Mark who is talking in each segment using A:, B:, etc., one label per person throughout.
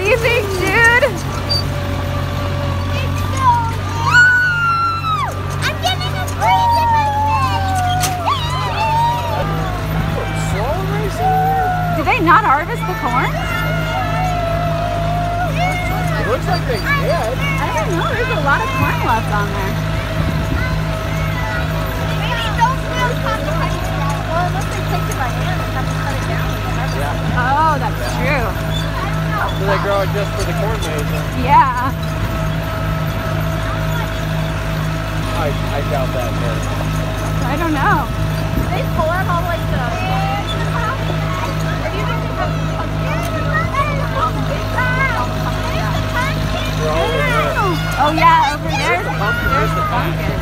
A: do you think, Jude?
B: I'm getting a breeze in my face!
C: Slow racing?
A: Do they not harvest the corn?
C: It looks like they did.
A: I don't know. There's a lot of corn left on there.
B: Maybe those wheels have to cut it down. Well, unless they take it by hand and have to cut it down.
A: Oh, that's true.
C: So they grow it just for the corn maze.
A: Yeah.
C: I doubt that.
A: I don't know.
B: They pull them all the way to the top? Or do you think they have
A: Oh yeah, over there's the pumpkin.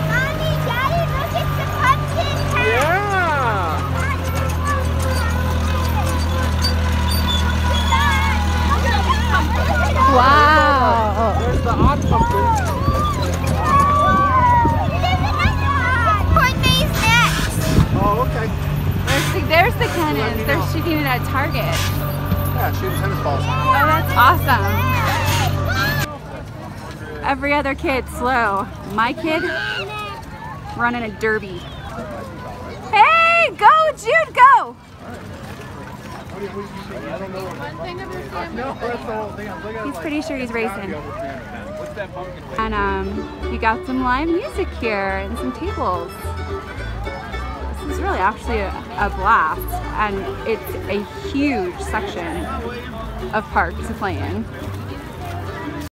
B: Mommy, Daddy, look, it's the pumpkin house.
C: Yeah!
A: Wow.
C: There's the odd pumpkin.
B: Corn maze next.
C: Oh, okay.
A: There's the cannons. They're shooting it at target.
C: Yeah, shooting tennis balls.
A: Oh, that's awesome. Every other kid slow. My kid running a derby. Hey, go Jude, go! He's pretty sure he's racing. And you got some live music here and some tables. This is really actually a blast, and it's a huge section of park to play in.